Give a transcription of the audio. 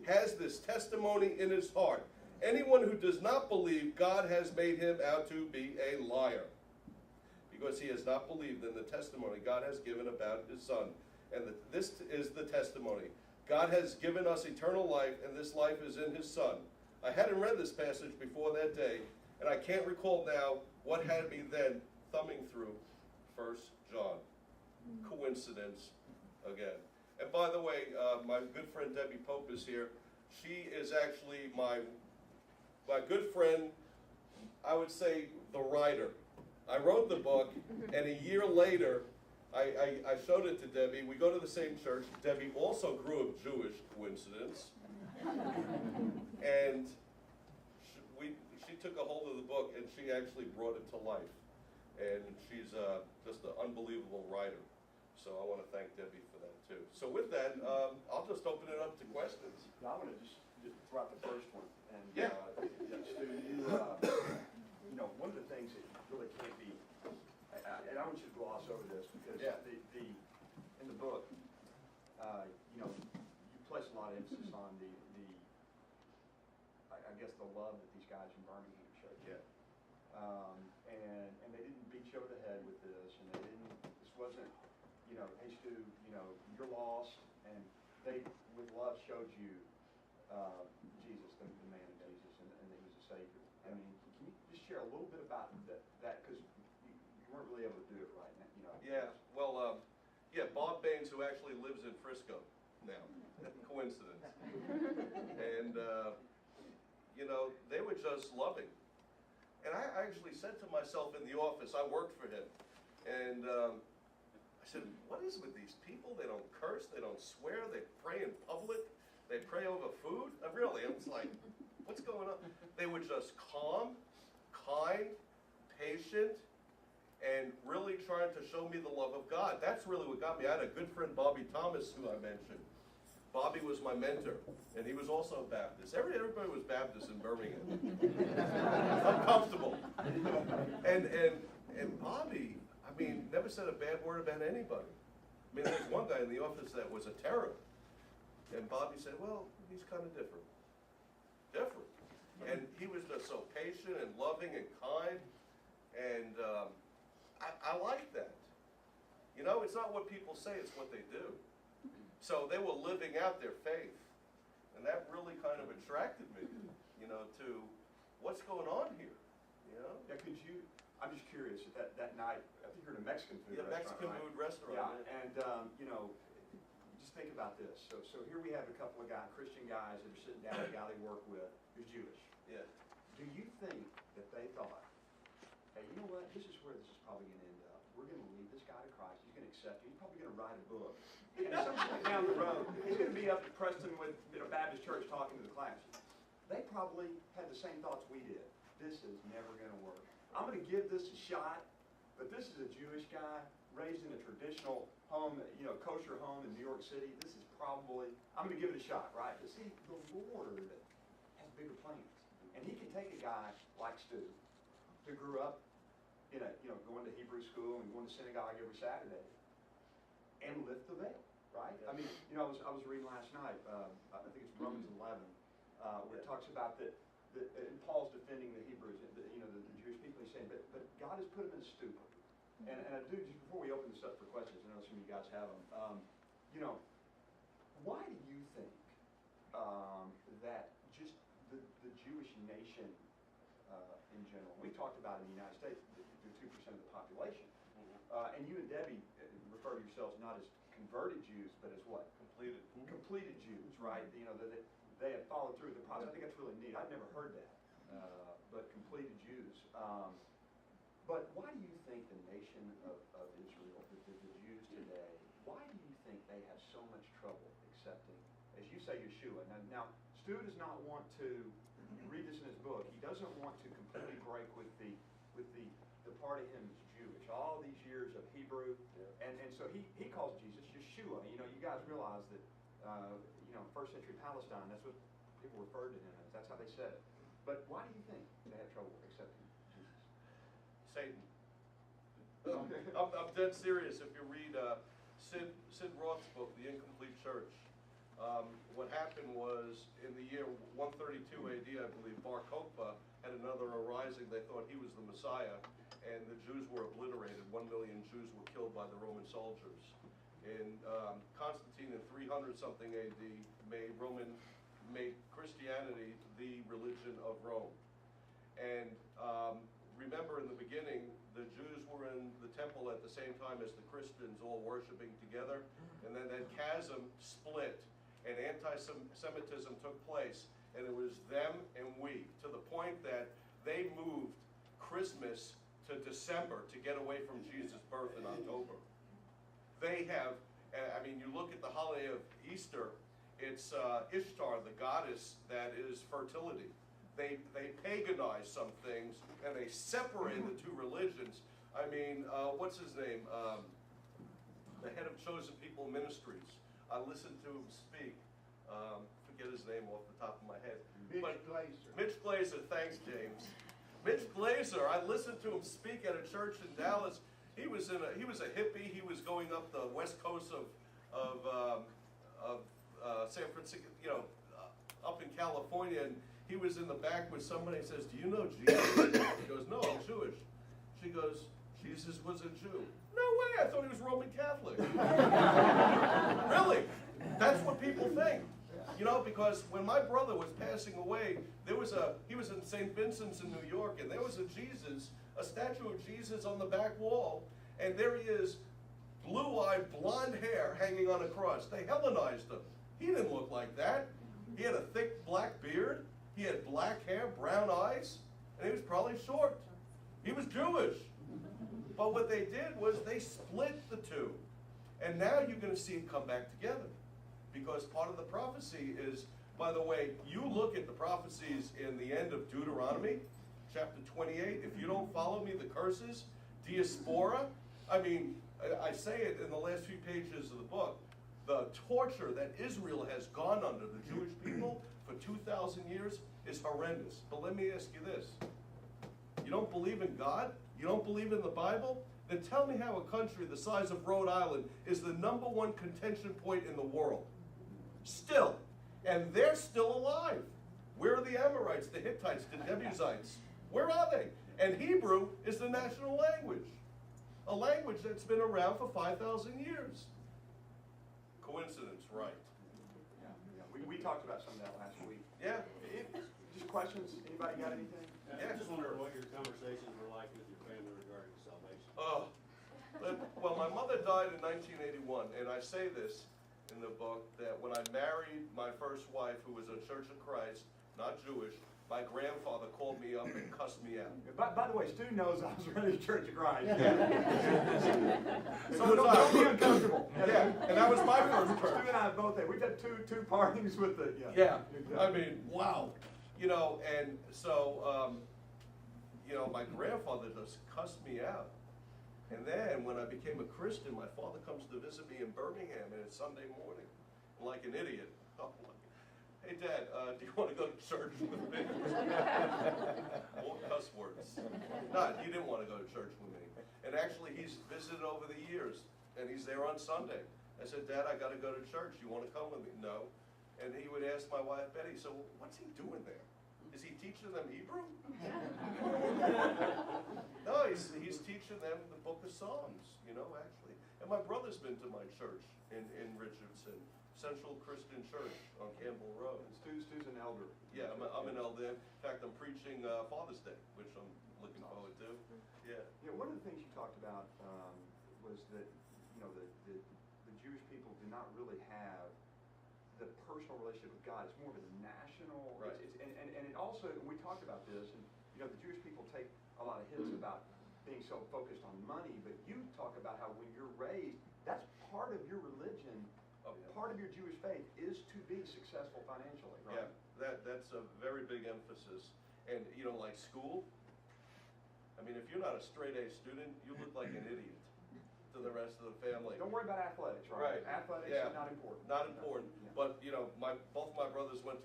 has this testimony in his heart. Anyone who does not believe, God has made him out to be a liar, because he has not believed in the testimony God has given about his Son. And this is the testimony. God has given us eternal life, and this life is in his Son. I hadn't read this passage before that day, and I can't recall now what had me then thumbing through 1 John. Coincidence again. And by the way, my good friend Debbie Pope is here. She is actually my good friend, I would say the writer. I wrote the book, and a year later, I showed it to Debbie. We go to the same church. Debbie also grew up Jewish, coincidence. And she took a hold of the book, and she actually brought it to life. And she's just an unbelievable writer. So I want to thank Debbie for that, too. So with that, I'll just open it up to questions. No, I want to just throw out the first one. And, yeah. Stu, you know, one of the things that really can't be, and I want you to gloss over this, because in the book, you know, you place a lot of emphasis on I guess the love that these guys in Birmingham showed you. And they didn't beat you over the head with this, and this wasn't, you know, hey Stu, you know, you're lost, and they, with love, showed you Jesus, the man of Jesus, and that he was a Savior. I mean, can you just share a little bit about that, because you weren't really able to do it right now, you know? Yeah, well, Bob Baines, who actually lives in Frisco now, coincidence. And, you know, they were just loving. And I actually said to myself in the office, I worked for him, and I said, what is with these people? They don't curse, they don't swear, they pray in public, they pray over food. Really, I was like, what's going on? They were just calm, kind, patient, and really trying to show me the love of God. That's really what got me. I had a good friend, Bobby Thomas, who I mentioned. Bobby was my mentor, and he was also a Baptist. Everybody was Baptist in Birmingham. I'm comfortable. And Bobby, I mean, never said a bad word about anybody. I mean, there's one guy in the office that was a terror. And Bobby said, well, he's kind of different. Different. And he was just so patient and loving and kind. And I like that. You know, it's not what people say, it's what they do. So they were living out their faith. And that really kind of attracted me, you know, to what's going on here, you know? Yeah, I'm just curious, that night, I think you're in a Mexican food restaurant, Mexican right? food restaurant. Yeah, and, you know, just think about this. So here we have a couple of Christian guys that are sitting down with a guy they work with who's Jewish. Yeah. Do you think that they thought, hey, you know what, this is where this is probably going to end up. We're going to lead this guy to Christ. He's going to accept you. He's probably going to write a book. And at some point down the road, he's going to be up at Preston with Baptist Church talking to the class. They probably had the same thoughts we did. This is never going to work. I'm going to give this a shot, but this is a Jewish guy raised in a traditional home, you know, kosher home in New York City. This is probably, I'm going to give it a shot, right? But see, the Lord has bigger plans. And he can take a guy like Stu, who grew up in a, you know, going to Hebrew school and going to synagogue every Saturday, and lift the veil, right? I mean, you know, I was reading last night, I think it's Romans 11, where it talks about that and Paul's defending the Hebrews, you know, the Jewish people. He's saying, but God has put them in stupor. And I do, just before we open this up for questions, I know some of you guys have them, you know, why do you think that just the Jewish nation in general, we talked about in the United States, they're 2% of the population, and you and Debbie refer to yourselves not as converted Jews, but as what? Completed Jews, right? You know, they have followed through the process. I think that's really neat. I'd never heard that, but completed Jews. But why do you think the nation of Israel, the Jews today, why do you think they have so much trouble accepting, as you say, Yeshua? Now Stu does not want to, you read this in his book, he doesn't want to completely break with the part of him is Jewish. All these years of Hebrew, and so he calls Jesus Yeshua. You know, you guys realize that, you know, first century Palestine, that's what people referred to him as. That's how they said it. But why do you think they have trouble accepting Jesus? Satan. I'm dead serious. If you read Sid Roth's book, The Incomplete Church, What happened was, in the year 132 AD, I believe, Bar Kokhba had another arising. They thought he was the Messiah, and the Jews were obliterated. 1 million Jews were killed by the Roman soldiers. And Constantine, in 300-something AD, made Christianity the religion of Rome. And remember, in the beginning, the Jews were in the temple at the same time as the Christians, all worshiping together. And then that chasm split, and anti-Semitism took place. And it was them and we, to the point that they moved Christmas to December to get away from Jesus' birth in October. They have, I mean, you look at the holiday of Easter, it's Ishtar, the goddess that is fertility. They paganize some things, and they separate the two religions. I mean, what's his name? The head of Chosen People Ministries. I listened to him speak. Forget his name off the top of my head. Mitch Glazer, thanks, James. Mitch Glazer, I listened to him speak at a church in Dallas. He was a hippie. He was going up the west coast of San Francisco, up in California, and he was in the back with somebody. Says, "Do you know Jesus?" He goes, "No, I'm Jewish." She goes, "Jesus was a Jew." No way! I thought he was Roman Catholic. Really? That's what people think. Because when my brother was passing away, he was in St. Vincent's in New York, and there was a statue of Jesus on the back wall, and there he is, blue-eyed, blonde hair hanging on a cross. They Hellenized him. He didn't look like that. He had a thick black beard, he had black hair, brown eyes, and he was probably short. He was Jewish. But what they did was they split the two. And now you're going to see it come back together. Because part of the prophecy is, by the way, you look at the prophecies in the end of Deuteronomy, chapter 28, if you don't follow me, the curses, diaspora, I mean, I say it in the last few pages of the book, the torture that Israel has gone under, the Jewish people, for 2,000 years is horrendous. But let me ask you this. You don't believe in God? You don't believe in the Bible? Then tell me how a country the size of Rhode Island is the #1 contention point in the world. Still. And they're still alive. Where are the Amorites, the Hittites, the Jebusites? Where are they? And Hebrew is the national language. A language that's been around for 5,000 years. Coincidence, right? Yeah. We talked about some of that last week. Yeah. Just questions? Anybody got anything? Yeah, I just wonder what your conversations were like with your family regarding salvation. Well, my mother died in 1981, and I say this in the book, that when I married my first wife, who was a Church of Christ, not Jewish, my grandfather called me up and cussed me out. By the way, Stu knows I was really Church of Christ. So don't be uncomfortable. Yeah, and that was my first Stu church. and I both had. We've had two partings with the. Yeah, I mean, wow. And so, my grandfather just cussed me out. And then when I became a Christian, my father comes to visit me in Birmingham, and it's Sunday morning. I'm like an idiot. I'm like, "Hey, Dad, do you want to go to church with me?" More cuss words. No, he didn't want to go to church with me. And actually, he's visited over the years, and he's there on Sunday. I said, "Dad, I got to go to church. You want to come with me?" "No." And he would ask my wife, Betty, "So what's he doing there? Is he teaching them Hebrew?" No, he's teaching them the book of Psalms, actually. And my brother's been to my church in Richardson, Central Christian Church on Campbell Road. And Stu's an elder. Yeah, I'm an elder. In fact, I'm preaching Father's Day, which I'm looking forward to. Yeah. Yeah, one of the things you talked about was that, the Jewish people do not really have the personal relationship with God. It's more of a national, right. And it also, we talked about this, and the Jewish people take a lot of hits about being so focused on money, but you talk about how when you're raised, that's part of your religion, part of your Jewish faith is to be successful financially, right? Yeah, that's a very big emphasis. And, like school, I mean, if you're not a straight A student, you look like an idiot to the rest of the family. Don't worry about athletics, right? Right. Athletics Yeah. is not important. Not important. Yeah. But, both my brothers went to